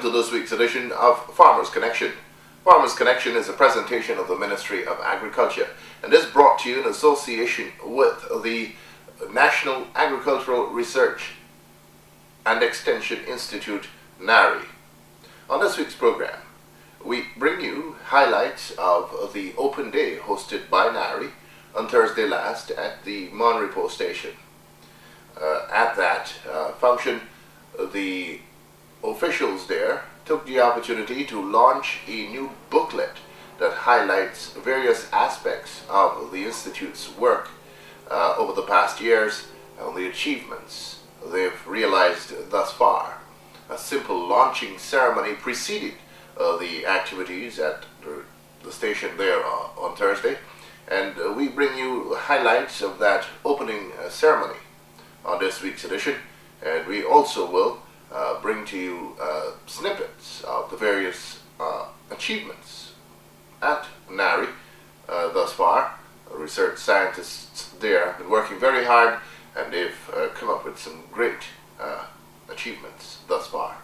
to this week's edition of Farmers Connection. Farmers Connection is a presentation of the Ministry of Agriculture and is brought to you in association with the National Agricultural Research and Extension Institute, NARIE. On this week's program, we bring you highlights of the open day hosted by NARIE on Thursday last at the Mon Repos station. At that function, the officials there took the opportunity to launch a new booklet that highlights various aspects of the Institute's work over the past years and the achievements they've realized thus far. A simple launching ceremony preceded the activities at the station there on Thursday, and we bring you highlights of that opening ceremony on this week's edition, and we also will bring to you snippets of the various achievements at NARIE thus far. Research scientists there have been working very hard, and they've come up with some great achievements thus far.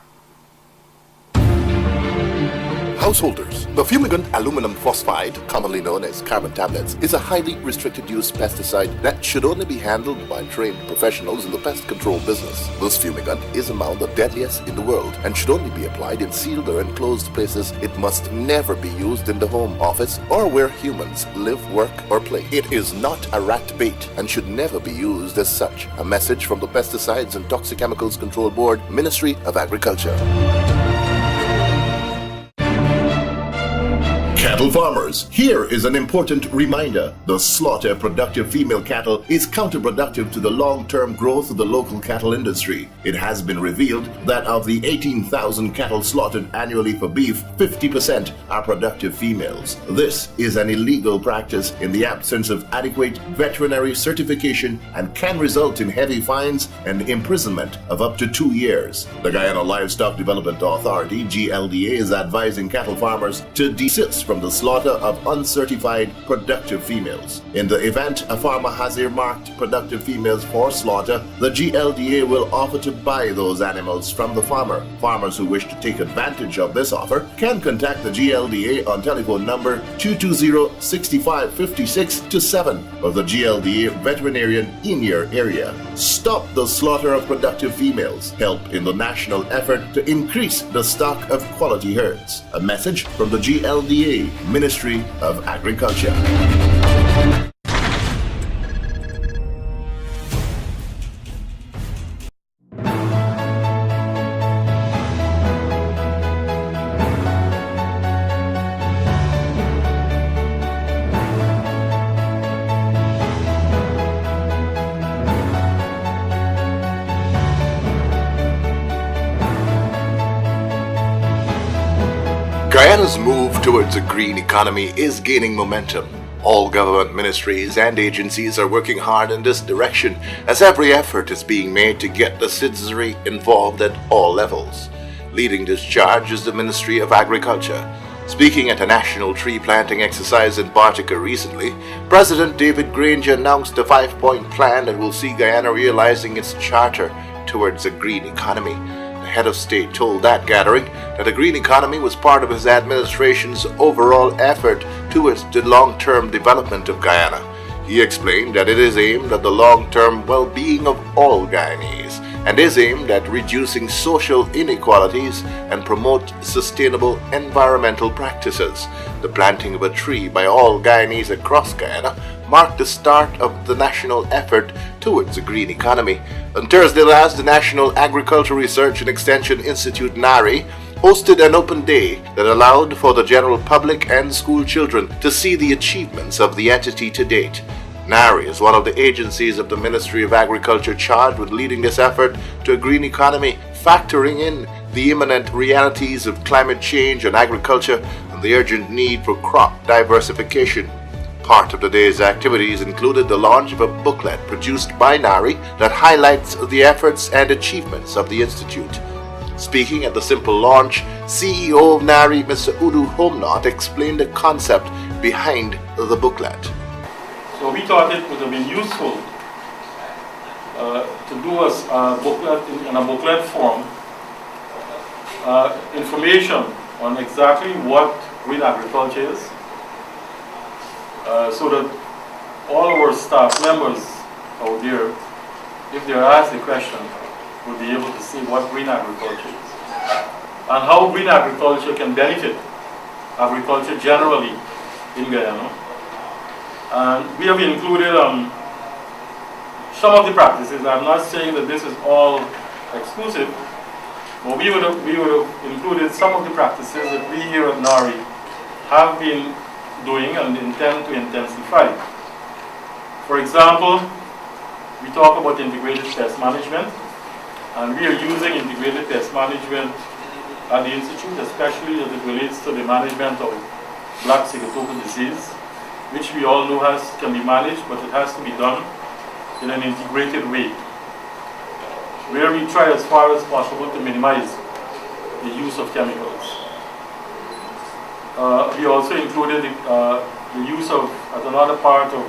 Householders, the fumigant aluminum phosphide, commonly known as carbon tablets, is a highly restricted use pesticide that should only be handled by trained professionals in the pest control business. This fumigant is among the deadliest in the world and should only be applied in sealed or enclosed places. It must never be used in the home, office, or where humans live, work, or play. It is not a rat bait and should never be used as such. A message from the Pesticides and Toxic Chemicals Control Board, Ministry of Agriculture. Cattle farmers, here is an important reminder. The slaughter of productive female cattle is counterproductive to the long-term growth of the local cattle industry. It has been revealed that of the 18,000 cattle slaughtered annually for beef, 50% are productive females. This is an illegal practice in the absence of adequate veterinary certification and can result in heavy fines and imprisonment of up to 2 years. The Guyana Livestock Development Authority, GLDA, is advising cattle farmers to desist from the slaughter of uncertified productive females. In the event a farmer has earmarked productive females for slaughter, the GLDA will offer to buy those animals from the farmer. Farmers who wish to take advantage of this offer can contact the GLDA on telephone number 220-6556-7 or the GLDA veterinarian in your area. Stop the slaughter of productive females. Help in the national effort to increase the stock of quality herds. A message from the GLDA, Ministry of Agriculture. Guyana's move towards a green economy is gaining momentum. All government ministries and agencies are working hard in this direction as every effort is being made to get the citizenry involved at all levels. Leading this charge is the Ministry of Agriculture. Speaking at a national tree planting exercise in Bartica recently, President David Granger announced a 5-point plan that will see Guyana realizing its charter towards a green economy. The head of state told that gathering that a green economy was part of his administration's overall effort towards the long-term development of Guyana. He explained that it is aimed at the long-term well-being of all Guyanese and is aimed at reducing social inequalities and promote sustainable environmental practices. The planting of a tree by all Guyanese across Guyana marked the start of the national effort towards a green economy. On Thursday last, the National Agricultural Research and Extension Institute, NARIE, hosted an open day that allowed for the general public and school children to see the achievements of the entity to date. NARIE is one of the agencies of the Ministry of Agriculture charged with leading this effort to a green economy, factoring in the imminent realities of climate change and agriculture and the urgent need for crop diversification. Part of the day's activities included the launch of a booklet produced by NARIE that highlights the efforts and achievements of the Institute. Speaking at the simple launch, CEO of NARIE, Mr. Udu Homnot, explained the concept behind the booklet. So we thought it would have been useful to do a booklet in a booklet form information on exactly what green agriculture is, so that all our staff members out there, if they're asked the question, will be able to see what green agriculture is and how green agriculture can benefit agriculture generally in Guyana. And we have included some of the practices. I'm not saying that this is all exclusive, but we would have included some of the practices that we here at NARIE have been doing and intend to intensify. For example, we talk about integrated pest management, and we are using integrated pest management at the Institute, especially as it relates to the management of black sigatoka disease, which we all know can be managed, but it has to be done in an integrated way, where we try as far as possible to minimize the use of chemicals. We also included the use of, as another part of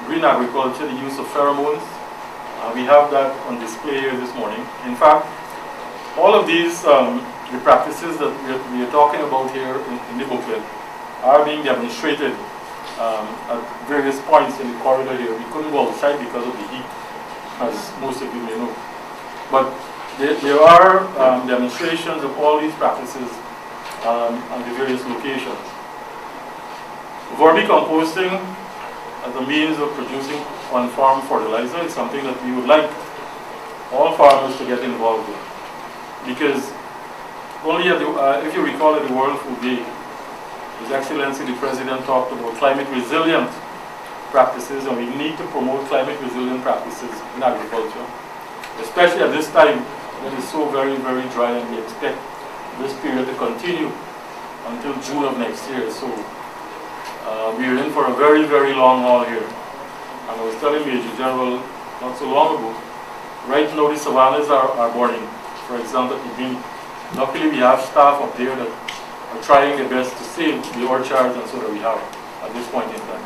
green agriculture, the use of pheromones. We have that on display here this morning. In fact, all of these, the practices that we are talking about here in the booklet are being demonstrated at various points in the corridor here. We couldn't go outside because of the heat, as most of you may know. But there are demonstrations of all these practices at the various locations. Vermicomposting as a means of producing on-farm fertilizer is something that we would like all farmers to get involved with. Because only at the, if you recall at the World Food Day, His Excellency the President talked about climate resilient practices, and we need to promote climate resilient practices in agriculture, especially at this time when it's so very, very dry, and we expect this period to continue until June of next year. So we are in for a very, very long haul here. And I was telling Major General not so long ago, right now the savannas are burning. For example, luckily we have staff up there that are trying their best to save the orchards and so that we have at this point in time.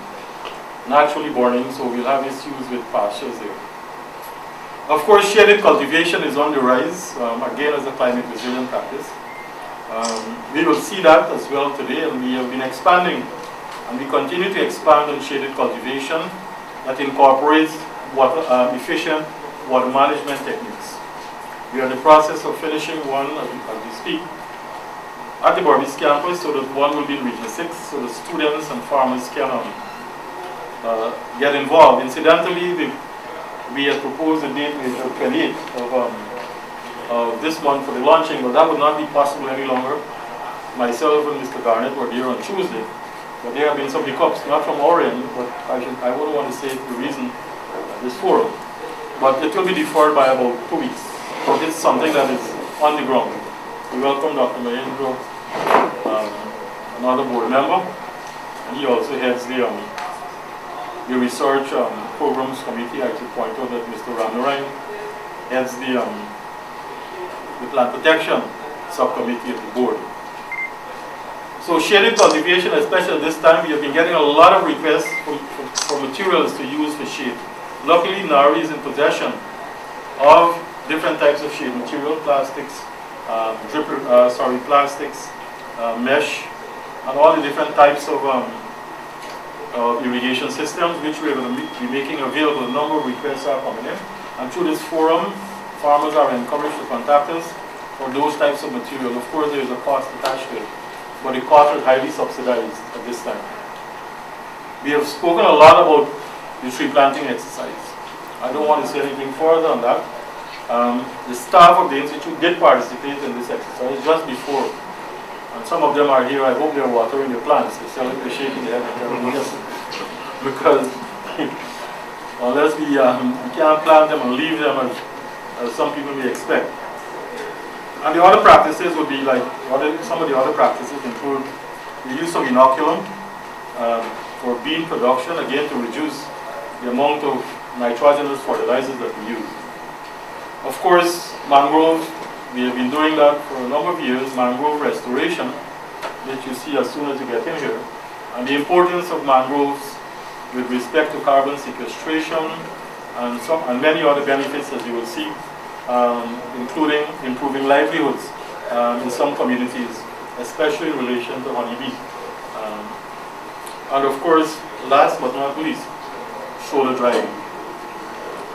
Naturally burning, so we'll have issues with pastures there. Of course, shaded cultivation is on the rise, again as a climate resilient practice. We will see that as well today, and we have been expanding, and we continue to expand on shaded cultivation that incorporates efficient water management techniques. We are in the process of finishing one as we speak at the Berbice campus, so that one will be in Region 6, so the students and farmers can get involved. Incidentally, we had proposed a date with the 28th of this month for the launching, but that would not be possible any longer. Myself and Mr. Garnett were there on Tuesday, but there have been some hiccups, not from our end, but I wouldn't want to say the reason at this forum. But it will be deferred by about 2 weeks. So it's something that is on the ground. We welcome Dr. Mahendra, another board member, and he also heads the research programs committee. I should point out that Mr. Ramnarayan heads the plant protection subcommittee of the board. So shaded cultivation, especially at this time, we have been getting a lot of requests for materials to use for shade. Luckily, NARIE is in possession of different types of shade material, plastics, plastics, mesh, and all the different types of irrigation systems, which we are going to be making available. A number of requests are coming in, and through this forum, farmers are encouraged to contact us for those types of material. Of course, there is a cost attached to it, but the cost is highly subsidized at this time. We have spoken a lot about the tree planting exercise. I don't want to say anything further on that. The staff of the Institute did participate in this exercise just before, and some of them are here. I hope they're watering their plants. They're shaking their head and telling me yes, because unless we can't plant them and leave them as some people may expect. And the other practices would be like, some of the other practices include the use of inoculum for bean production, again to reduce the amount of nitrogenous fertilizers that we use. Of course, mangrove, we have been doing that for a number of years, mangrove restoration, which you see as soon as you get in here, and the importance of mangroves with respect to carbon sequestration and many other benefits, as you will see, including improving livelihoods in some communities, especially in relation to honeybee. And of course, last but not least, solar drying.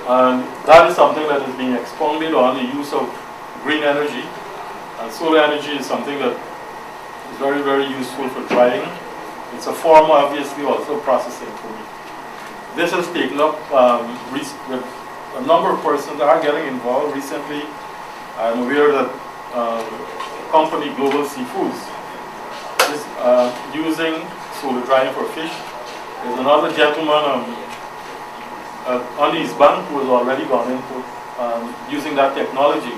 And that is something that is being expounded on, the use of green energy. And solar energy is something that is very, very useful for drying. It's a form, obviously, also processing for me. This has taken up with a number of persons that are getting involved. Recently, I'm aware that company Global Seafoods is using solar drying for fish. There's another gentleman on the East Bank who has already gone into using that technology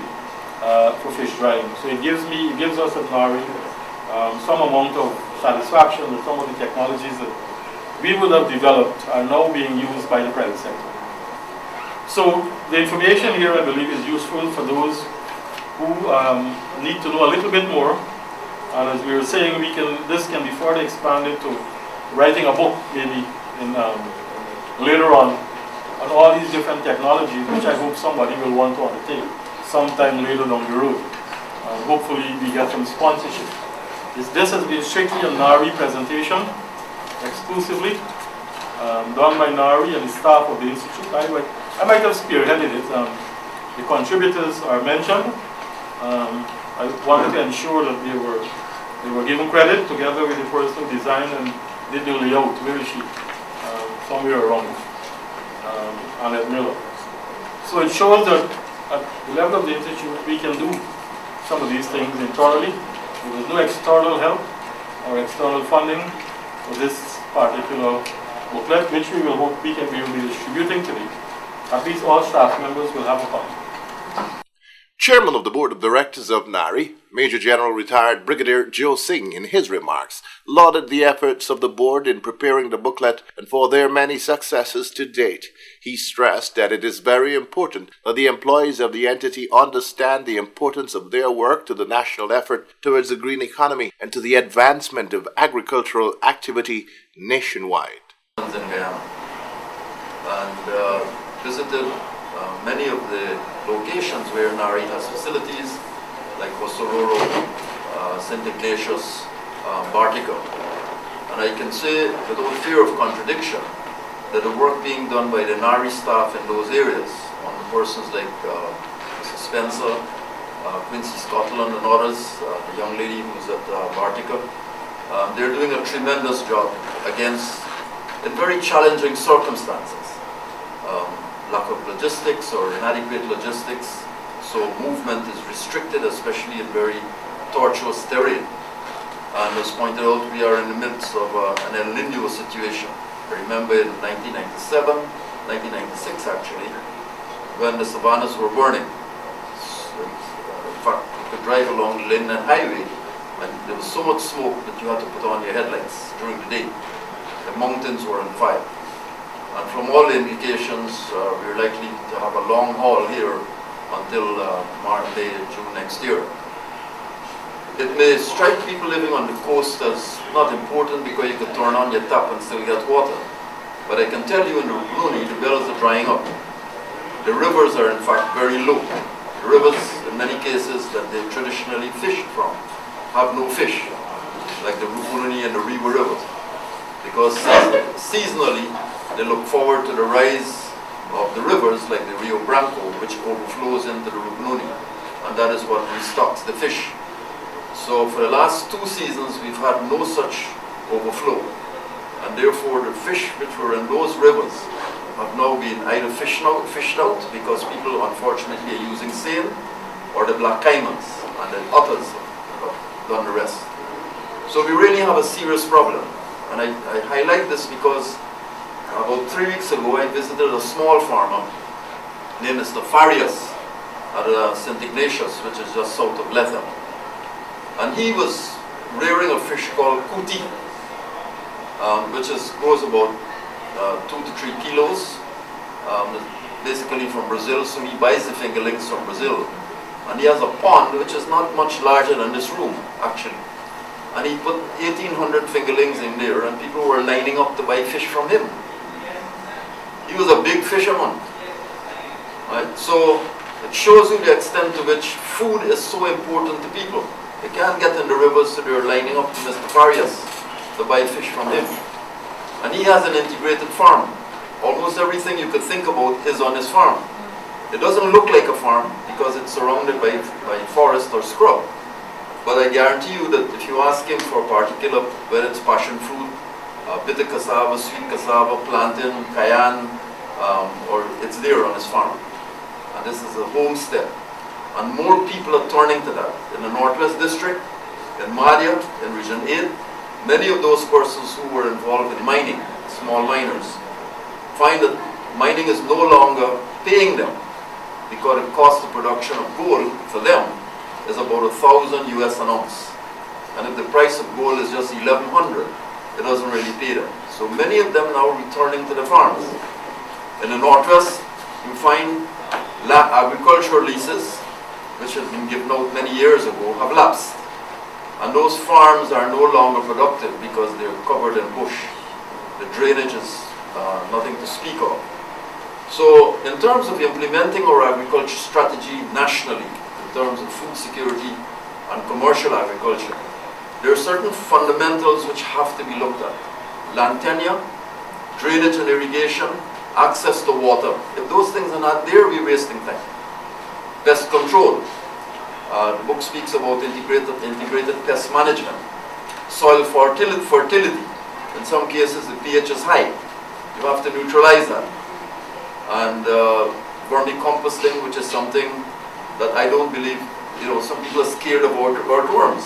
for fish drying. So it gives us at NARIE some amount of satisfaction that some of the technologies that we would have developed are now being used by the private sector. So the information here, I believe, is useful for those who need to know a little bit more. And as we were saying, this can be further expanded to writing a book, maybe later on all these different technologies, which I hope somebody will want to undertake sometime later down the road. Hopefully we get some sponsorship. This has been strictly a NARIE presentation, exclusively, done by NARIE and the staff of the Institute. I might have spearheaded it. The contributors are mentioned. I wanted to ensure that they were given credit together with the person who designed and did the layout. Where is she? Somewhere around Annette Miller. So it shows that at the level of the Institute we can do some of these things internally. There was no external help or external funding for this particular booklet, which we will hope we will be distributing today. At least all staff members will have a copy. Chairman of the Board of Directors of NARIE, Major General Retired Brigadier Joe Singh, in his remarks, lauded the efforts of the board in preparing the booklet and for their many successes to date. He stressed that it is very important that the employees of the entity understand the importance of their work to the national effort towards the green economy and to the advancement of agricultural activity nationwide. And visited many of the locations where NARIE has facilities, like Osororo, St. Ignatius, Bartica. And I can say, without fear of contradiction, that the work being done by the NARIE staff in those areas, on the persons like Mrs. Spencer, Quincy Scotland and others, the young lady who's at Bartica, they're doing a tremendous job against, in very challenging circumstances. Lack of logistics or inadequate logistics, so movement is restricted, especially in very tortuous terrain. And as pointed out, we are in the midst of an El Nino situation. I remember in 1997, 1996 actually, when the savannas were burning. In fact, you could drive along the Linden Highway and there was so much smoke that you had to put on your headlights during the day. The mountains were on fire. And from all the indications, we're likely to have a long haul here until March, May, June next year. It may strike people living on the coast as not important because you could turn on your tap and still get water. But I can tell you in the Brunei, the wells are drying up. The rivers are in fact very low. The rivers, in many cases, that they traditionally fished from, have no fish, like the Rupuni and the Riva rivers. Because seasonally, they look forward to the rise of the rivers like the Rio Branco, which overflows into the Rupuni, and that is what restocks the fish. So for the last 2 seasons, we've had no such overflow, and therefore the fish which were in those rivers have now been either fished out because people unfortunately are using seine, or the black caimans, and then otters have done the rest. So we really have a serious problem, and I highlight this because about 3 weeks ago, I visited a small farmer named Mr. Farias at St. Ignatius, which is just south of Lethem. And he was rearing a fish called kuti, which grows about 2 to 3 kilos, basically from Brazil. So he buys the fingerlings from Brazil. And he has a pond which is not much larger than this room, actually. And he put 1,800 fingerlings in there, and people were lining up to buy fish from him. He was a big fisherman, right? So It shows you the extent to which food is so important to people. They can't get in the rivers, so they're lining up to Mr. Farias to buy fish from him. And he has an integrated farm. Almost everything you could think about is on his farm. It doesn't look like a farm because it's surrounded by forest or scrub. But I guarantee you that if you ask him for a particular, whether it's passion fruit, bitter cassava, sweet cassava, plantain, cayenne, or it's there on his farm. And this is a homestead. And more people are turning to that. In the Northwest District, in Madhya, in Region 8, many of those persons who were involved in mining, small miners, find that mining is no longer paying them because it costs the production of gold for them is about $1,000 US an ounce. And if the price of gold is just 1,100, it doesn't really pay them. So many of them now returning to the farms. In the Northwest, you find agricultural leases, which had been given out many years ago, have lapsed. And those farms are no longer productive because they're covered in bush. The drainage is nothing to speak of. So in terms of implementing our agriculture strategy nationally, in terms of food security and commercial agriculture, there are certain fundamentals which have to be looked at. Land tenure, drainage and irrigation, access to water. If those things are not there, we're wasting time. Pest control. The book speaks about integrated pest management. Soil fertility. In some cases, the pH is high. You have to neutralize that. And vermicomposting, which is something that I don't believe, some people are scared of earthworms.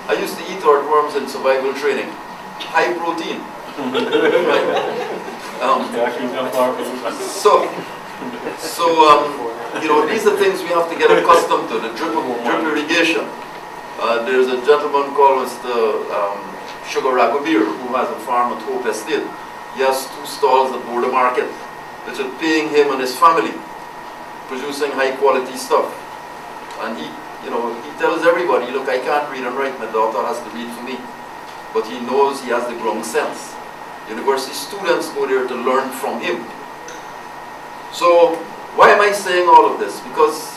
I used to eat earthworms in survival training. High protein. These are things we have to get accustomed to, the drip irrigation. There's a gentleman called Mr. Sugar Raghuveer who has a farm at Hope Estate. He has 2 stalls at Border Market, which are paying him and his family, producing high quality stuff. And he tells everybody, look, I can't read and write, my daughter has to read for me. But he knows he has the ground sense. University students go there to learn from him. So, why am I saying all of this? Because,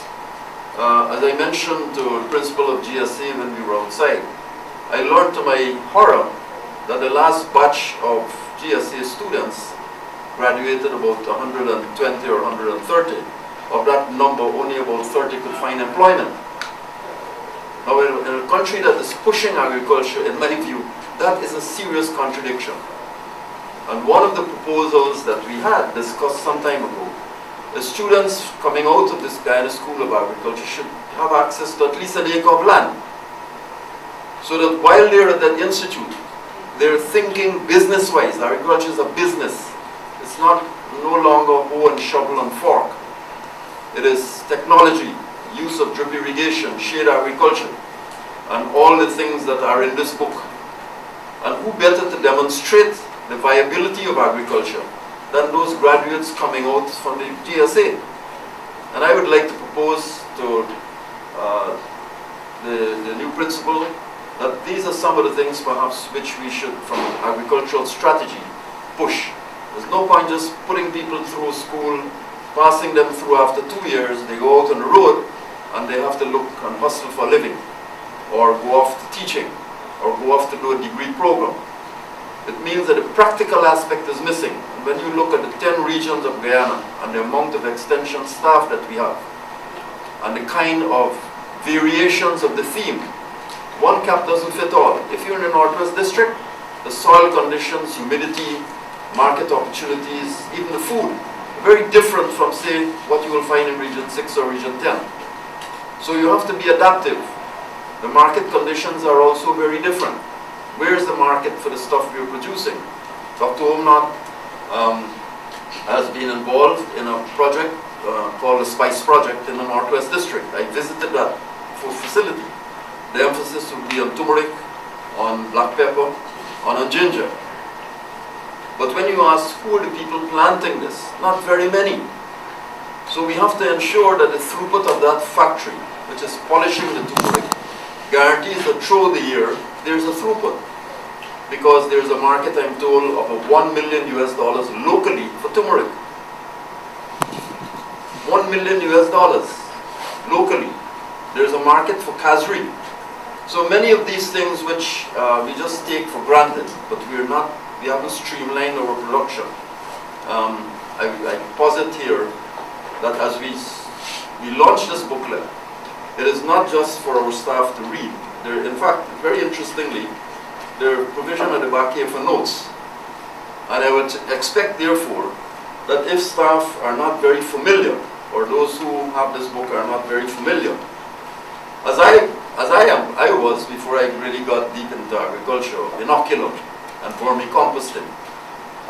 as I mentioned to the principal of GSA when we were outside, I learned to my horror that the last batch of GSA students graduated about 120 or 130. Of that number, only about 30 could find employment. Now, in a country that is pushing agriculture, in my view, that is a serious contradiction. And one of the proposals that we had discussed some time ago, the students coming out of this kind of school of agriculture should have access to at least an acre of land. So that while they're at that institute, they're thinking business-wise. Agriculture is a business. It's no longer hoe and shovel and fork. It is technology, use of drip irrigation, shade agriculture, and all the things that are in this book. And who better to demonstrate the viability of agriculture than those graduates coming out from the GSA. And I would like to propose to the new principal that these are some of the things perhaps which we should, from agricultural strategy, push. There's no point just putting people through school, passing them through after 2 years, they go out on the road and they have to look and hustle for a living, or go off to teaching, or go off to do a degree program. It means that the practical aspect is missing. And when you look at the 10 regions of Guyana and the amount of extension staff that we have, and the kind of variations of the theme, one cap doesn't fit all. If you're in the Northwest District, the soil conditions, humidity, market opportunities, even the food, very different from, say, what you will find in Region 6 or Region 10. So you have to be adaptive. The market conditions are also very different. Where is the market for the stuff we're producing? Dr. Omnath has been involved in a project called the Spice Project in the Northwest District. I visited that facility. The emphasis will be on turmeric, on black pepper, on ginger. But when you ask who are the people planting this, not very many. So we have to ensure that the throughput of that factory, which is polishing the turmeric, guarantees that through the year there's a throughput. Because there's a market, I'm told, of $1 million US locally for turmeric. $1 million locally. There's a market for Kazri. So many of these things which we just take for granted, but we haven't streamlined our production. I posit here that as we launch this booklet, it is not just for our staff to read. In fact, very interestingly, there are provision at the back here for notes. And I would expect, therefore, that if staff are not very familiar, or those who have this book are not very familiar, as I was before I really got deep into agriculture, inoculum and vermicomposting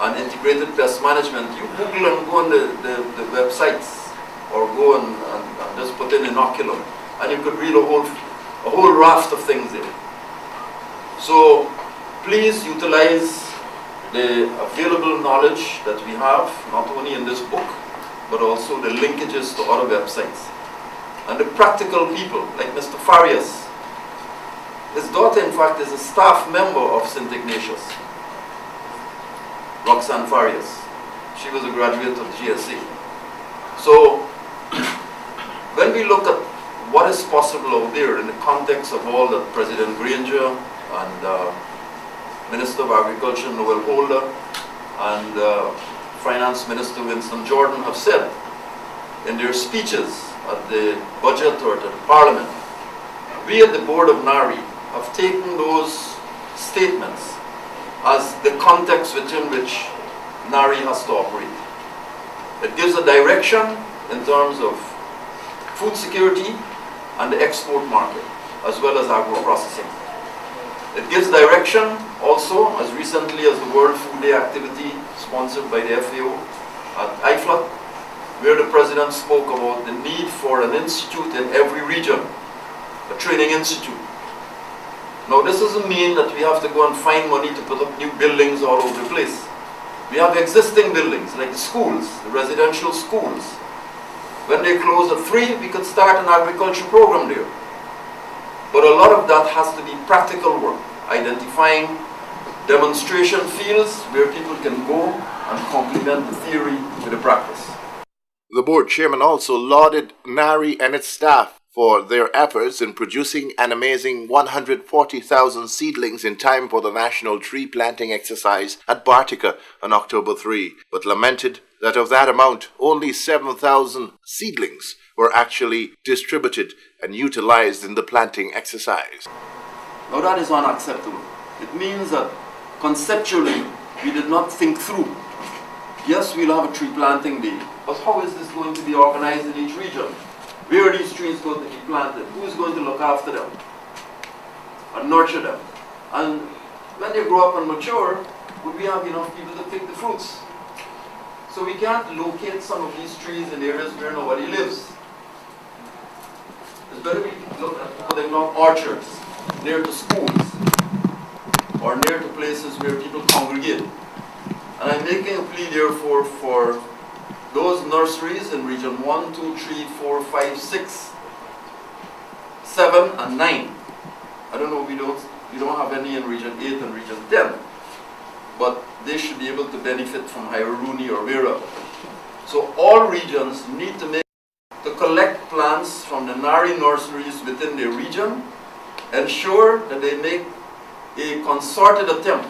and integrated pest management, you Google and go on the websites, or go and just put in inoculum, and you could read a whole raft of things there. So please utilize the available knowledge that we have, not only in this book, but also the linkages to other websites. And the practical people, like Mr. Farias. His daughter, in fact, is a staff member of St. Ignatius, Roxanne Farias. She was a graduate of GSA. So, when we look at what is possible out there in the context of all that President Granger and Minister of Agriculture Noel Holder and Finance Minister Winston Jordan have said in their speeches at the budget or at the Parliament, we at the board of NARIE have taken those statements as the context within which NARIE has to operate. It gives a direction in terms of food security and the export market, as well as agro-processing. It gives direction also, as recently as the World Food Day activity sponsored by the FAO at IFLA, where the President spoke about the need for an institute in every region, a training institute. Now, this doesn't mean that we have to go and find money to put up new buildings all over the place. We have existing buildings, like the schools, the residential schools. When they close at 3, we could start an agriculture program there. But a lot of that has to be practical work, identifying demonstration fields where people can go and complement the theory with the practice. The board chairman also lauded NARIE and its staff for their efforts in producing an amazing 140,000 seedlings in time for the national tree planting exercise at Bartica on October 3, but lamented that of that amount, only 7,000 seedlings were actually distributed and utilized in the planting exercise. Now that is unacceptable. It means that conceptually we did not think through. Yes, we'll have a tree planting day, but how is this going to be organized in each region? Where are these trees going to be planted? Who is going to look after them and nurture them? And when they grow up and mature, would we have enough people to pick the fruits? So we can't locate some of these trees in areas where nobody lives. It's better we look at putting up orchards near to schools or near to places where people congregate. And I'm making a plea, therefore, for those nurseries in region 1, 2, 3, 4, 5, 6, 7, and 9. I don't know, we don't have any in region 8 and region 10, but they should be able to benefit from Hyruni or Vera. So all regions need to collect plants from the NARIE nurseries within their region, ensure that they make a concerted attempt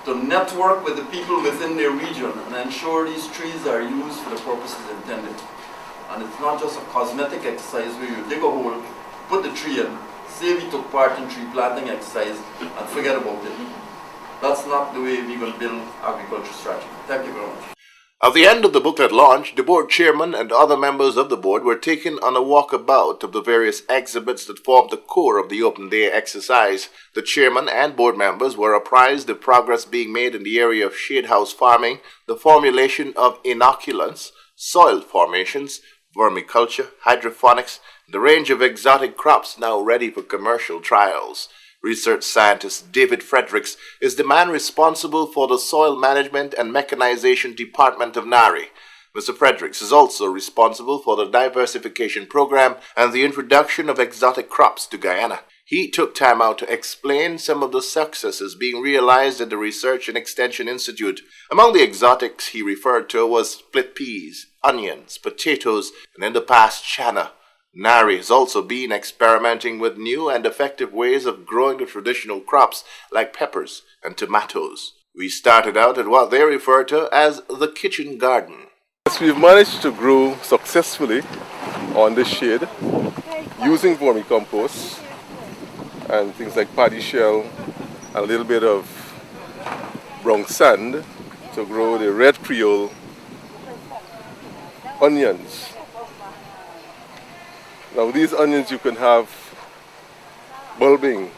to network with the people within their region and ensure these trees are used for the purposes intended. And it's not just a cosmetic exercise where you dig a hole, put the tree in, say we took part in tree planting exercise and forget about it. That's not the way we will build agriculture strategy. Thank you very much. At the end of the booklet launch, the board chairman and other members of the board were taken on a walkabout of the various exhibits that formed the core of the open day exercise. The chairman and board members were apprised of progress being made in the area of shade house farming, the formulation of inoculants, soil formations, vermiculture, hydroponics, and the range of exotic crops now ready for commercial trials. Research scientist David Fredericks is the man responsible for the Soil Management and Mechanization Department of NARIE. Mr. Fredericks is also responsible for the diversification program and the introduction of exotic crops to Guyana. He took time out to explain some of the successes being realized at the Research and Extension Institute. Among the exotics he referred to was split peas, onions, potatoes, and in the past chana. NARIE has also been experimenting with new and effective ways of growing the traditional crops like peppers and tomatoes. We started out at what they refer to as the kitchen garden. Yes, we've managed to grow successfully on the shade using vermicompost and things like paddy shell and a little bit of brown sand to grow the red Creole onions. Now these onions you can have bulbing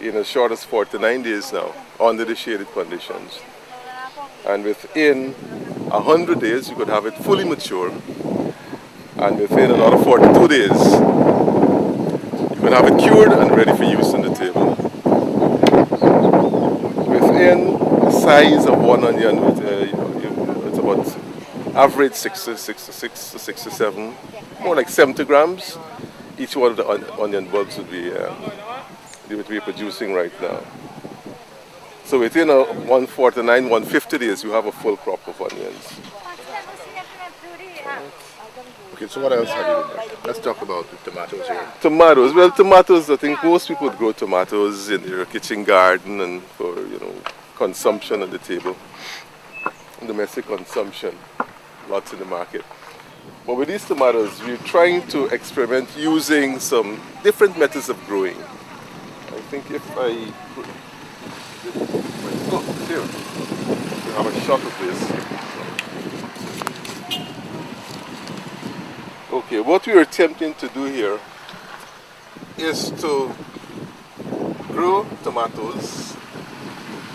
in as short as 49 days now under the shaded conditions. And within 100 days you could have it fully mature, and within another 42 days you can have it cured and ready for use on the table. Within the size of one onion, it's about average 67, more like 70 grams. Each one of the onion bulbs would be producing right now. So within 149, 150 days, you have a full crop of onions. Okay, so what else have you done? Let's talk about the tomatoes here. Tomatoes. Well, tomatoes, I think most people would grow tomatoes in their kitchen garden and for, consumption on the table. Domestic consumption, lots in the market. But with these tomatoes, we're trying to experiment using some different methods of growing. I think if I... Oh, here. We have a shot of this. Okay, what we are attempting to do here is to grow tomatoes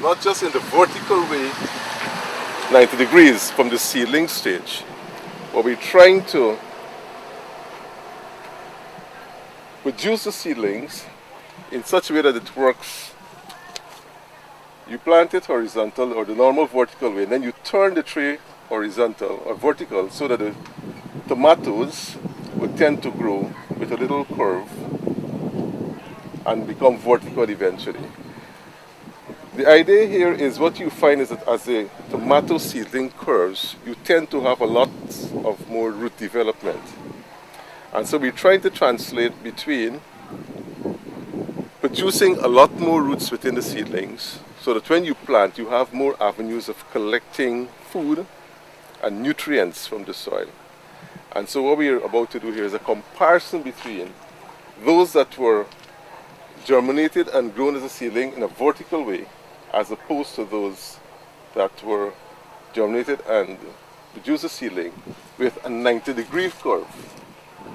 not just in the vertical way, 90 degrees from the seedling stage, but we're trying to produce the seedlings in such a way that it works. You plant it horizontal or the normal vertical way, and then you turn the tray horizontal or vertical so that the tomatoes would tend to grow with a little curve and become vertical eventually. The idea here is what you find is that as the tomato seedling curves, you tend to have a lot of more root development. And so we're trying to translate between producing a lot more roots within the seedlings so that when you plant, you have more avenues of collecting food and nutrients from the soil. And so what we're about to do here is a comparison between those that were germinated and grown as a seedling in a vertical way as opposed to those that were germinated and produced a seedling with a 90-degree curve.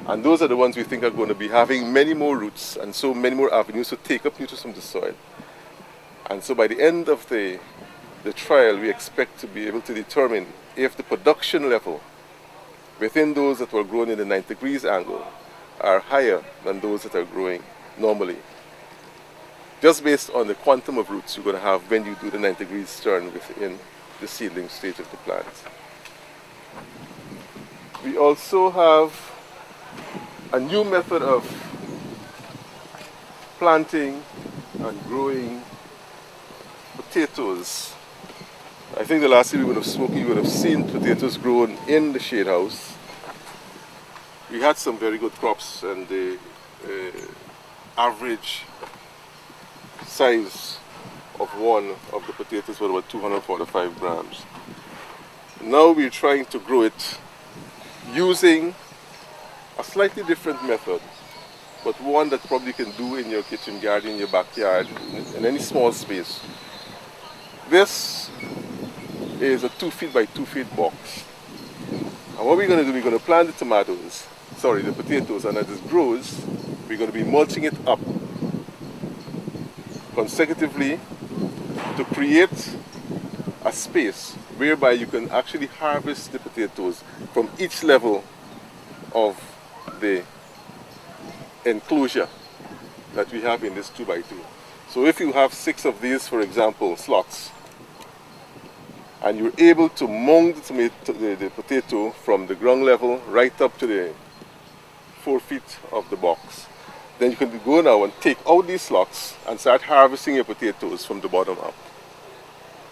And those are the ones we think are going to be having many more roots and so many more avenues to take up nutrients from the soil. And so by the end of the trial, we expect to be able to determine if the production level within those that were grown in the 90 degrees angle are higher than those that are growing normally, just based on the quantum of roots you're going to have when you do the 90 degrees turn within the seedling stage of the plant. We also have a new method of planting and growing potatoes. I think the last time we would have spoken, you would have seen potatoes grown in the shade house. We had some very good crops, and the average size of one of the potatoes was about 245 grams. Now we're trying to grow it using a slightly different method, but one that probably you can do in your kitchen garden, in your backyard, in any small space. This is a 2 feet by 2 feet box. And what we're going to do, we're going to plant the potatoes, and as it grows, we're going to be mulching it up consecutively to create a space whereby you can actually harvest the potatoes from each level of the enclosure that we have in this 2 by 2. So if you have 6 of these, for example, slots, and you're able to mount the potato from the ground level right up to the 4 feet of the box, then you can go now and take out these slocks and start harvesting your potatoes from the bottom up.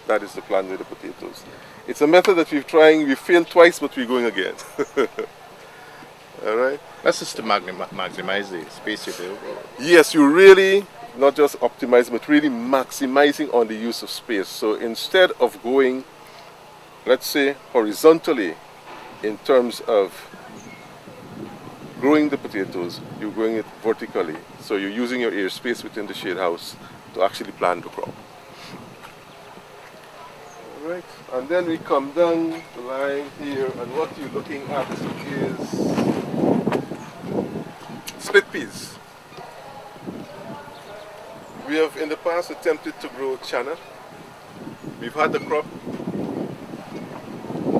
That is the plan with the potatoes. It's a method that we've tried, we failed twice, but we're going again. All right? That's just to maximize the space you do. Yes, you really not just optimizing, but really maximizing on the use of space. So instead of going, let's say, horizontally in terms of growing the potatoes, you're growing it vertically. So you're using your airspace within the shade house to actually plant the crop. All right, and then we come down the line here, and what you're looking at is split peas. We have in the past attempted to grow chana. We've had the crop,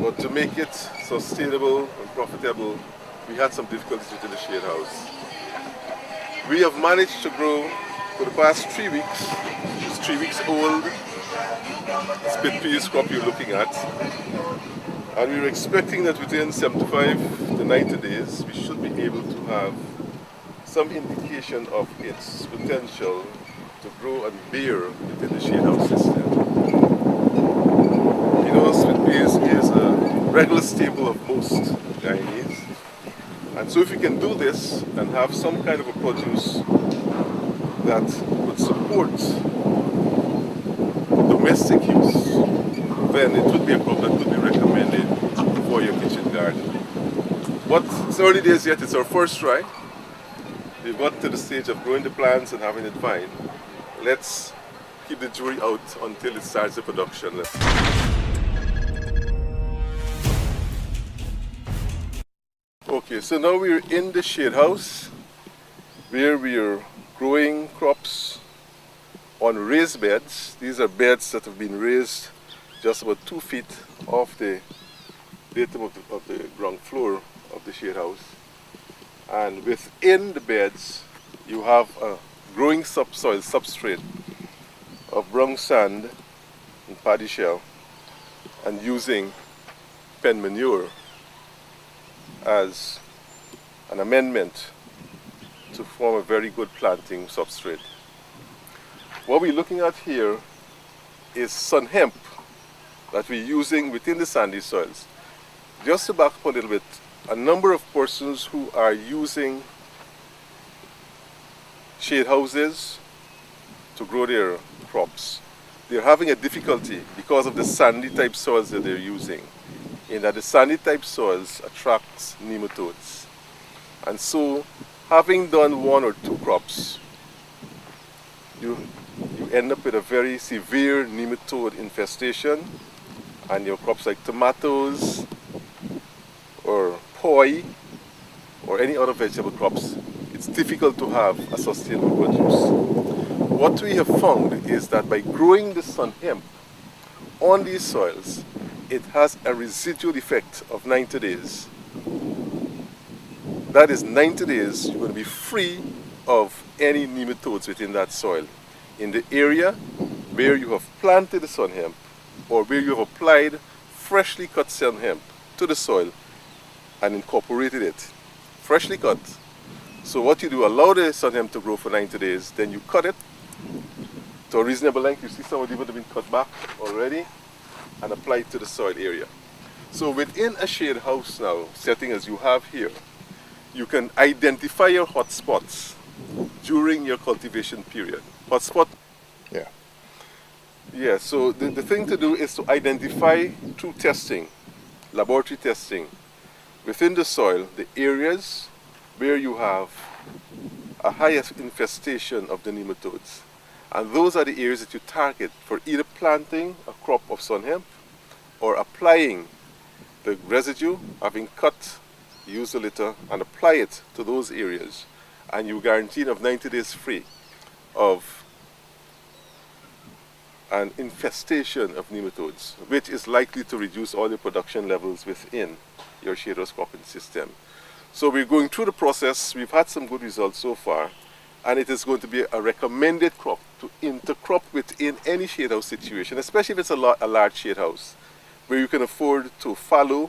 but to make it sustainable and profitable, we had some difficulties within the shade house. We have managed to grow for the past 3 weeks. It's 3 weeks old. Split peas crop you're looking at. And we were expecting that within 75 to 90 days, we should be able to have some indication of its potential to grow and bear within the shade house system. You know, split peas is a regular staple of most Guyanese. And so if you can do this and have some kind of a produce that would support domestic use, then it would be a crop that would be recommended for your kitchen garden. But it's early days yet, it's our first try. We've got to the stage of growing the plants and having it fine. Let's keep the jury out until it starts the production. Okay, so now we're in the shade house where we're growing crops on raised beds. These are beds that have been raised just about 2 feet off the datum of the ground floor of the shade house. And within the beds, you have a growing subsoil substrate of brown sand and paddy shell, and using pen manure as an amendment to form a very good planting substrate. What we're looking at here is sun hemp that we're using within the sandy soils. Just to back up a little bit, a number of persons who are using shade houses to grow their crops, they're having a difficulty because of the sandy type soils that they're using, in that the sandy type soils attracts nematodes. And so, having done 1 or 2 crops, you end up with a very severe nematode infestation, and your crops like tomatoes or poi or any other vegetable crops, it's difficult to have a sustainable produce. What we have found is that by growing the sun hemp on these soils, it has a residual effect of 90 days. That is 90 days you're going to be free of any nematodes within that soil. In the area where you have planted the sun hemp, or where you have applied freshly cut sun hemp to the soil and incorporated it, freshly cut. So what you do, allow the sun hemp to grow for 90 days, then you cut it to a reasonable length. You see some of them have been cut back already, and apply it to the soil area. So within a shade house now, setting as you have here, you can identify your hot spots during your cultivation period. Hot spot? Yeah. Yeah, so the thing to do is to identify through testing, laboratory testing, within the soil, the areas where you have a highest infestation of the nematodes. And those are the areas that you target for either planting a crop of sun hemp or applying the residue, having cut, use the litter, and apply it to those areas. And you guarantee of 90 days free of an infestation of nematodes, which is likely to reduce all the production levels within your shade house cropping system. So we're going through the process. We've had some good results so far, and it is going to be a recommended crop to intercrop within any shade house situation, especially if it's a large shade house, where you can afford to fallow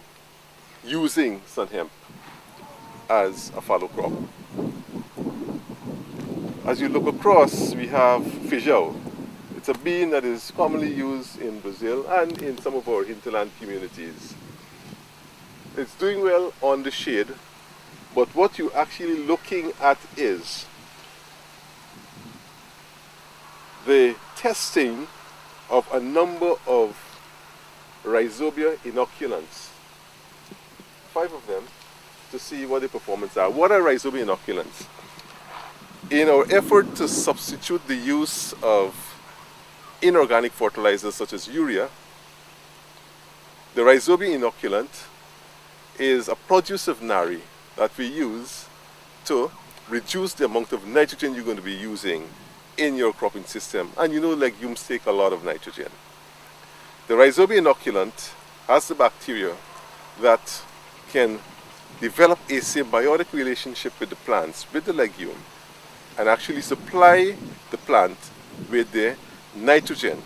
using sun hemp as a fallow crop. as you look across, we have feijão. It's a bean that is commonly used in Brazil and in some of our hinterland communities. It's doing well on the shade, but what you're actually looking at is the testing of a number of rhizobia inoculants, 5 of them, to see what the performance are. What are rhizobia inoculants? In our effort to substitute the use of inorganic fertilizers such as urea, the rhizobia inoculant is a produce of NARIE that we use to reduce the amount of nitrogen you're going to be using in your cropping system. And you know legumes take a lot of nitrogen. The rhizobia inoculant has the bacteria that can develop a symbiotic relationship with the plants, with the legume, and actually supply the plant with the nitrogen,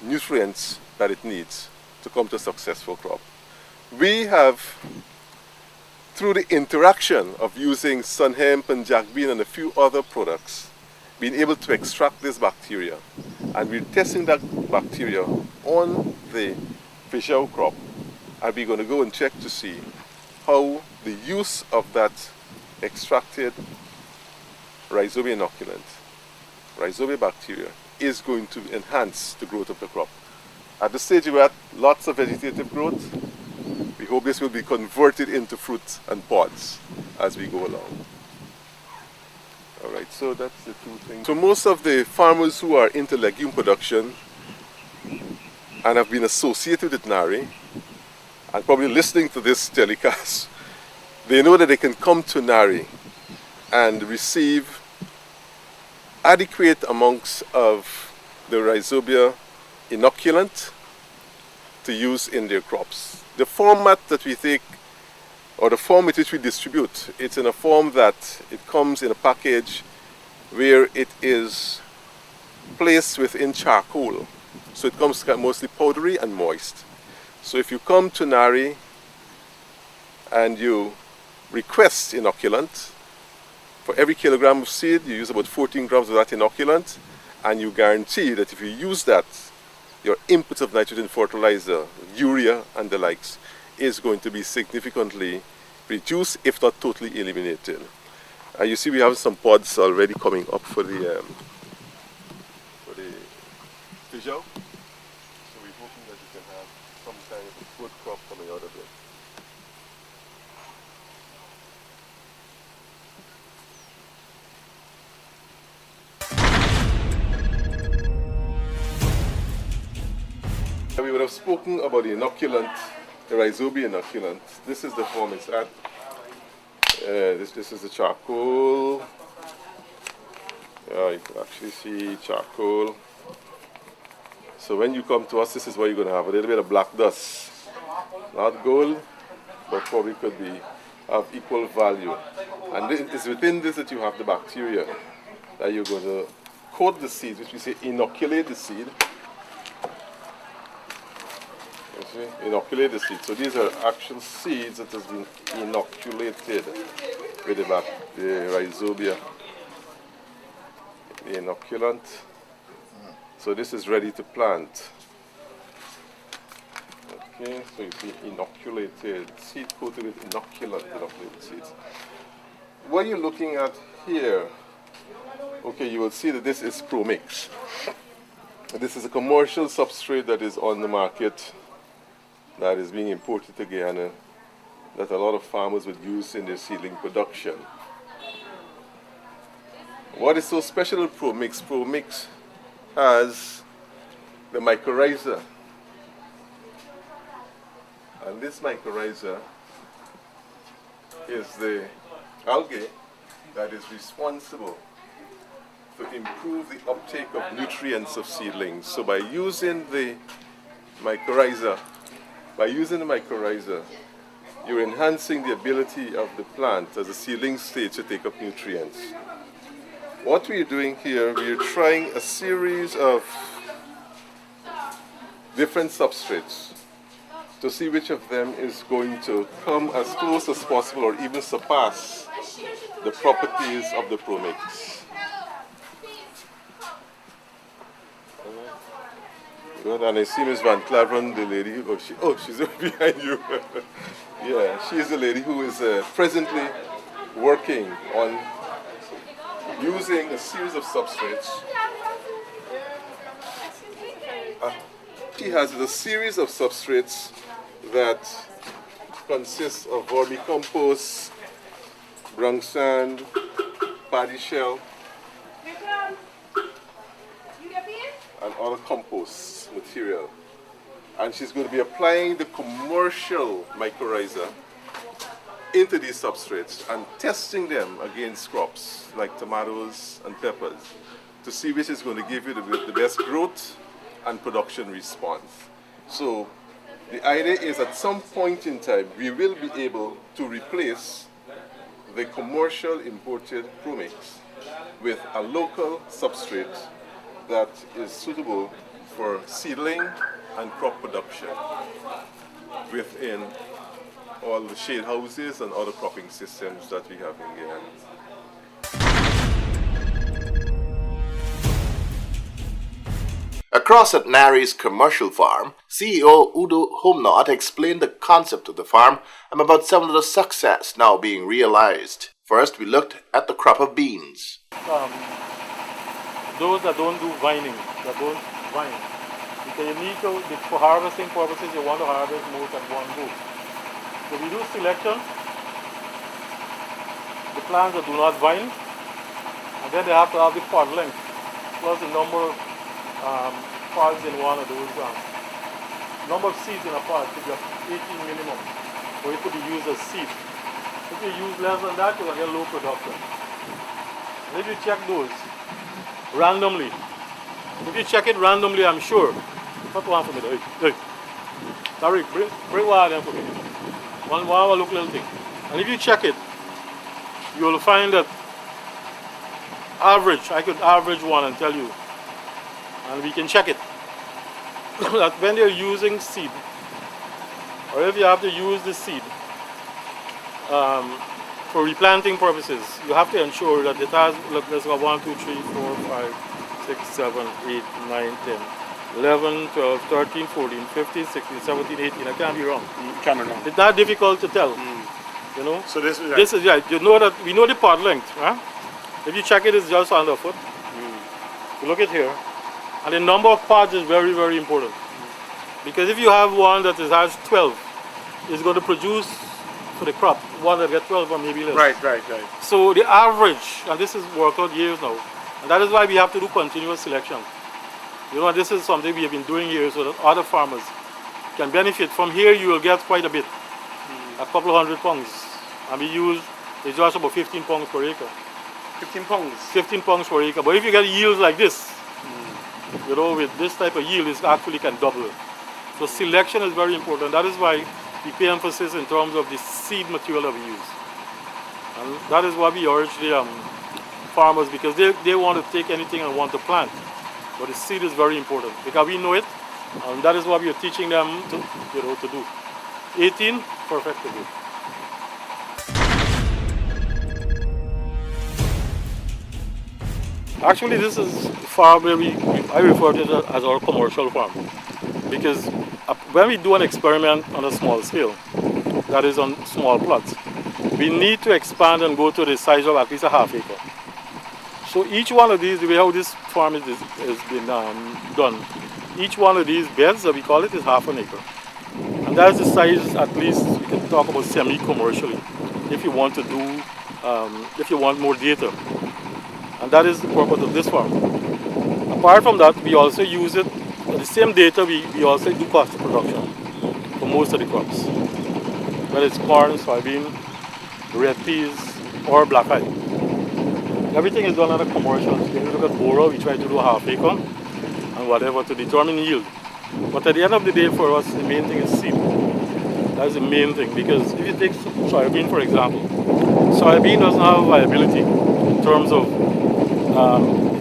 nutrients that it needs to come to a successful crop. We have, through the interaction of using sun hemp and jack bean and a few other products, been able to extract this bacteria, and we're testing that bacteria on the feijão crop, and we're going to go and check to see how the use of that extracted rhizobia inoculant, rhizobia bacteria, is going to enhance the growth of the crop. At the stage we're at, lots of vegetative growth. We hope this will be converted into fruit and pods as we go along. Alright, so that's the 2 things. So most of the farmers who are into legume production and have been associated with NARIE and probably listening to this telecast, they know that they can come to NARIE and receive adequate amounts of the rhizobia inoculant to use in their crops. The format that we take, or the form in which we distribute, it's in a form that it comes in a package where it is placed within charcoal. So it comes mostly powdery and moist. So if you come to NARIE and you request inoculant, for every kilogram of seed you use about 14 grams of that inoculant, and you guarantee that if you use that, your inputs of nitrogen fertilizer, urea and the likes, is going to be significantly reduced, if not totally eliminated. You see we have some pods already coming up for the feijão. So we're hoping that you can have some kind of a good crop coming out of it. We would have spoken about the inoculant, the rhizobia inoculant. This is the form it's at. This is the charcoal. You can actually see charcoal. So when you come to us, this is what you're going to have, a little bit of black dust. Not gold, but probably could be of equal value. And it's within this that you have the bacteria that you're going to coat the seeds, which we say inoculate the seed. Inoculate the seeds. So these are actual seeds that has been inoculated with the rhizobia, the inoculant. So this is ready to plant. Okay, so you see inoculated, seed coated with inoculant, inoculated seeds. What you're looking at here, okay, you will see that this is ProMix. This is a commercial substrate that is on the market, that is being imported to Guyana, that a lot of farmers would use in their seedling production. What is so special with ProMix? ProMix has the mycorrhiza. And this mycorrhiza is the algae that is responsible to improve the uptake of nutrients of seedlings. So by using the mycorrhiza, you're enhancing the ability of the plant as a seedling stage to take up nutrients. What we're doing here, we're trying a series of different substrates to see which of them is going to come as close as possible or even surpass the properties of the ProMix. Good, and I see Ms. Van Claveren, the lady, she's behind you. Yeah, she is the lady who is presently working on using a series of substrates. She has a series of substrates that consists of vermicompost, brown sand, paddy shell, and other compost material. And she's going to be applying the commercial mycorrhiza into these substrates and testing them against crops like tomatoes and peppers to see which is going to give you the best growth and production response. So the idea is at some point in time we will be able to replace the commercial imported ProMix with a local substrate that is suitable for seedling and crop production within all the shade houses and other cropping systems that we have in Guyana. Across at NARIE's commercial farm, CEO Udo Homnot explained the concept of the farm and about some of the success now being realized. First, we looked at the crop of beans. Those that don't do vining, that don't vine, because you need to, for harvesting purposes, you want to harvest most at one go. So we do selection, the plants that do not vine, and then they have to have the pod length, plus the number of pods in one of those number of seeds in a pod could be 18 minimum, or it could be used as seed. If you use less than that, you will get low production. And if you check those randomly, if you check it randomly, I'm sure. Put one for me, hey. Tariq, bring one of them for me. One look little thing. And if you check it, you will find that average, I could average one and tell you. And we can check it. That when you're using seed, or if you have to use the seed for replanting purposes, you have to ensure that it has, look, let's go 1, 2, 3, 4, 5, 6, 7, 8, 9, 10, 11, 12, 13, 14, 15, 16, 17, 18. I can't be wrong. Can't be wrong. It's not difficult to tell. You know? So this is right. This is right. You know that we know the pod length. Huh? If you check it, it's just underfoot. You look at here. And the number of pods is very, very important. Because if you have one that has 12, it's going to produce for the crop one that gets 12 or maybe less. Right. So the average, and this is worked out years now, and that is why we have to do continuous selection. You know, this is something we have been doing here so that other farmers can benefit. From here you will get quite a bit, a couple of 100 pounds. And we use, it's just about 15 pounds per acre. 15 pounds? 15 pounds per acre. But if you get yields like this, you know, with this type of yield, it actually can double it. So selection is very important. That is why we pay emphasis in terms of the seed material that we use. And that is why we urge the farmers, because they want to take anything and want to plant. But the seed is very important because we know it, and that is what we are teaching them to, you know, to do. 18, perfect to do. Actually, this is a farm where I refer to it as our commercial farm, because when we do an experiment on a small scale, that is on small plots, we need to expand and go to the size of at least a half acre. So each one of these, the way how this farm is been done, each one of these beds, that we call it, is half an acre. And that's the size, at least, we can talk about semi-commercially, if you want to do, if you want more data. And that is the purpose of this farm. Apart from that, we also use it, the same data, we also do cost of production for most of the crops. Whether it's corn, soybean, red peas, or black eye. Everything is done on a commercial scale. Look at Bora, we try to do a half acre and whatever to determine yield. But at the end of the day, for us, the main thing is seed. That's the main thing, because if you take soybean, for example, soybean doesn't have viability in terms of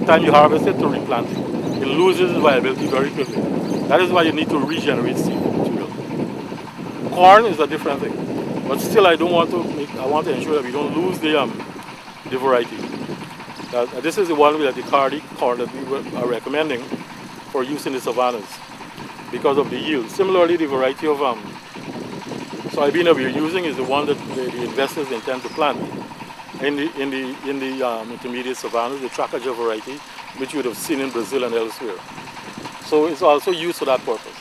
the time you harvest it to replant it. It loses its viability very quickly. That is why you need to regenerate seed material. corn is a different thing. But still, I want to ensure that we don't lose the variety. This is the one with the Cardi corn that we are recommending for use in the savannas because of the yield. Similarly, the variety of soybean that we're using is the one that the investors intend to plant in the intermediate savannas, the Tracajá variety, which you would have seen in Brazil and elsewhere. So it's also used for that purpose.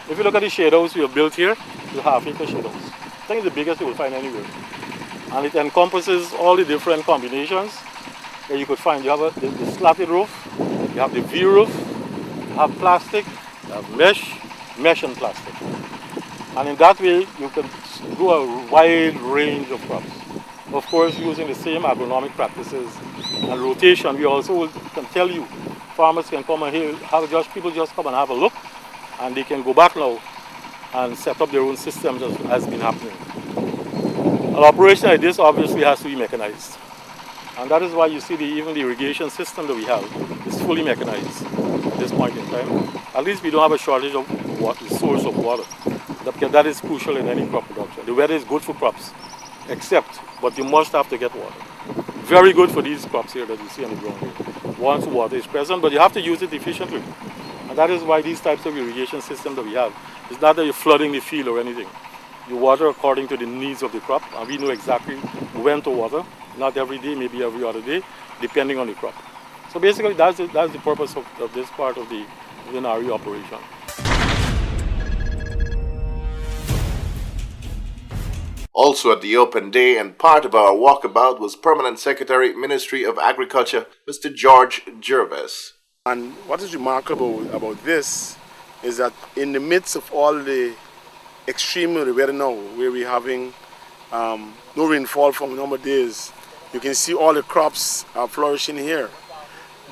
If you look at the shade house we have built here, it's a half-acre shade house. I think it's the biggest you will find anywhere. And it encompasses all the different combinations that you could find. You have the slatted roof, you have the V roof, you have plastic, you have mesh and plastic. And in that way, you can do a wide range of crops. Of course, using the same agronomic practices and rotation. We also can tell you, farmers can come and people just come and have a look, and they can go back now and set up their own systems as has been happening. An operation like this obviously has to be mechanized. And that is why you see even the irrigation system that we have is fully mechanized at this point in time. At least we don't have a shortage of the source of water. That is crucial in any crop production. The weather is good for crops, but you must have to get water. Very good for these crops here that you see on the ground here. Once water is present, but you have to use it efficiently. And that is why these types of irrigation systems that we have, it's not that you're flooding the field or anything. You water according to the needs of the crop, and we know exactly when to water. Not every day, maybe every other day, depending on the crop. So basically, that's the purpose of this part of the NARIE operation. Also at the open day and part of our walkabout was Permanent Secretary, Ministry of Agriculture, Mr. George Jervis. And what is remarkable about this is that in the midst of all the extreme weather now, where we're having no rainfall for a number of days, you can see all the crops are flourishing here.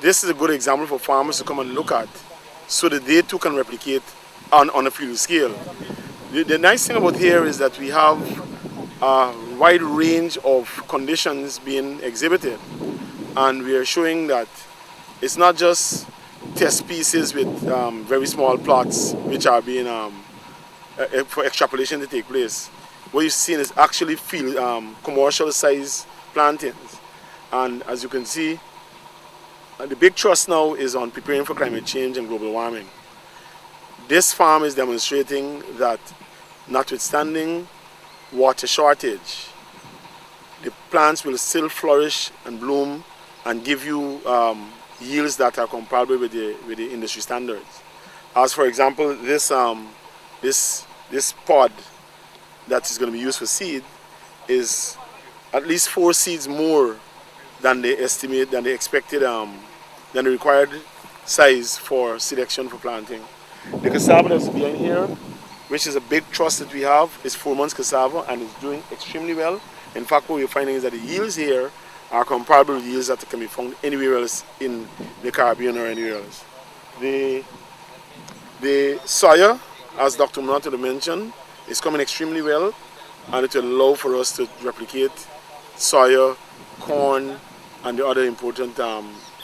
This is a good example for farmers to come and look at so that they too can replicate on a field scale. The nice thing about here is that we have a wide range of conditions being exhibited, and we are showing that it's not just test pieces with very small plots which are being for extrapolation to take place. What you're seeing is actually field commercial size plantings, and as you can see, the big thrust now is on preparing for climate change and global warming. This farm is demonstrating that notwithstanding water shortage, the plants will still flourish and bloom and give you yields that are comparable with the industry standards. As for example, this pod that is going to be used for seed is at least 4 seeds more than the expected, than the required size for selection for planting. The cassava that's behind here, which is a big trust that we have, is 4 months cassava and is doing extremely well. In fact, what we're finding is that the yields here are comparable with yields that can be found anywhere else in the Caribbean or anywhere else. The soya, as Dr. Munato mentioned, is coming extremely well, and it will allow for us to replicate soya, corn, and the other important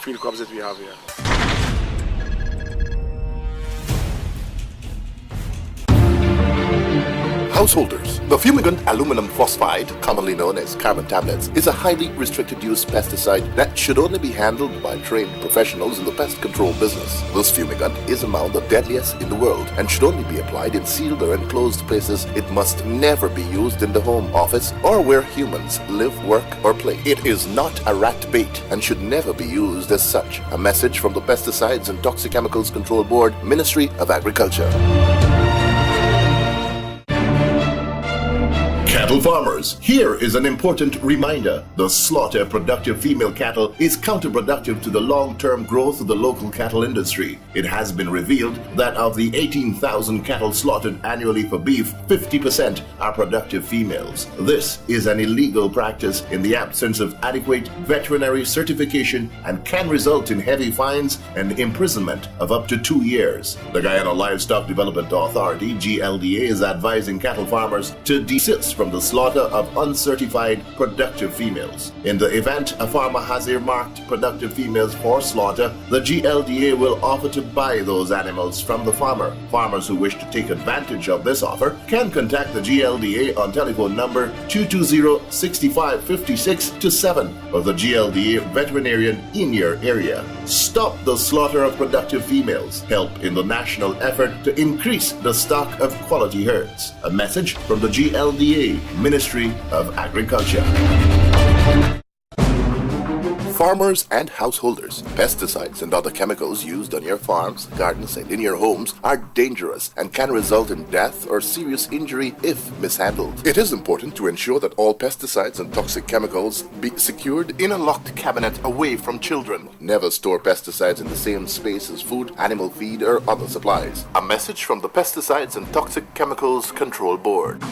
field crops that we have here. Householders, the fumigant aluminum phosphide, commonly known as carbon tablets, is a highly restricted use pesticide that should only be handled by trained professionals in the pest control business. This fumigant is among the deadliest in the world and should only be applied in sealed or enclosed places. It must never be used in the home, office, or where humans live, work, or play. It is not a rat bait and should never be used as such. A message from the Pesticides and Toxichemicals Control Board, Ministry of Agriculture. Cattle farmers, here is an important reminder. The slaughter of productive female cattle is counterproductive to the long-term growth of the local cattle industry. It has been revealed that of the 18,000 cattle slaughtered annually for beef, 50% are productive females. This is an illegal practice in the absence of adequate veterinary certification and can result in heavy fines and imprisonment of up to 2 years. The Guyana Livestock Development Authority, GLDA, is advising cattle farmers to desist from the slaughter of uncertified productive females. In the event a farmer has earmarked productive females for slaughter, the GLDA will offer to buy those animals from the farmer. Farmers who wish to take advantage of this offer can contact the GLDA on telephone number 220-6556-7 or the GLDA veterinarian in your area. Stop the slaughter of productive females. Help in the national effort to increase the stock of quality herds. A message from the GLDA, Ministry of Agriculture. Farmers and householders, pesticides and other chemicals used on your farms, gardens, and in your homes are dangerous and can result in death or serious injury if mishandled. It is important to ensure that all pesticides and toxic chemicals be secured in a locked cabinet away from children. Never store pesticides in the same space as food, animal feed, or other supplies. A message from the Pesticides and Toxic Chemicals Control Board.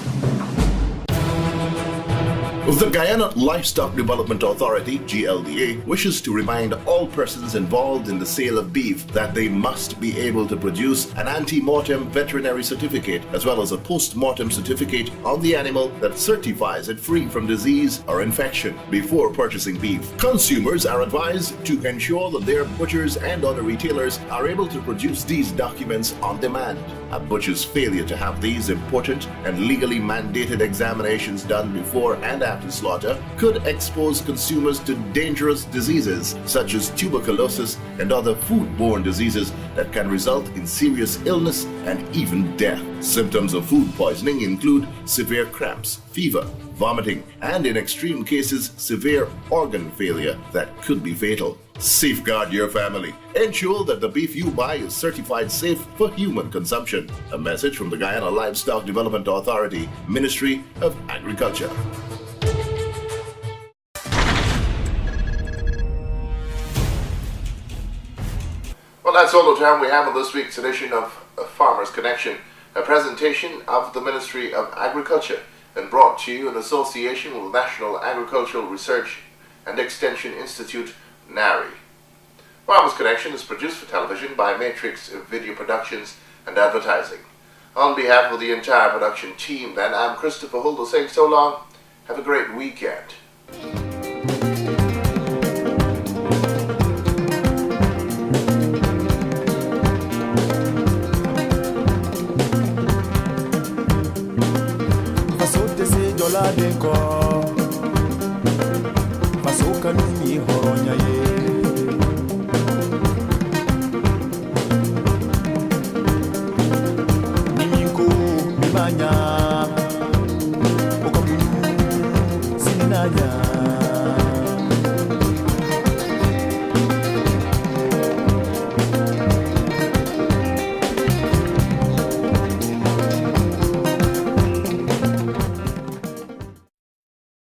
The Guyana Livestock Development Authority, GLDA, wishes to remind all persons involved in the sale of beef that they must be able to produce an ante-mortem veterinary certificate as well as a post-mortem certificate on the animal that certifies it free from disease or infection before purchasing beef. Consumers are advised to ensure that their butchers and other retailers are able to produce these documents on demand. A butcher's failure to have these important and legally mandated examinations done before and after slaughter could expose consumers to dangerous diseases such as tuberculosis and other foodborne diseases that can result in serious illness and even death. Symptoms of food poisoning include severe cramps, fever, vomiting, and in extreme cases, severe organ failure that could be fatal. Safeguard your family. Ensure that the beef you buy is certified safe for human consumption. A message from the Guyana Livestock Development Authority, Ministry of Agriculture. Well, that's all the time we have on this week's edition of Farmers Connection, a presentation of the Ministry of Agriculture and brought to you in association with the National Agricultural Research and Extension Institute, NARIE. Farmers Connection is produced for television by Matrix Video Productions and Advertising. On behalf of the entire production team, then, I'm Christopher Holder saying so long. Have a great weekend. Masoka nini horonya ye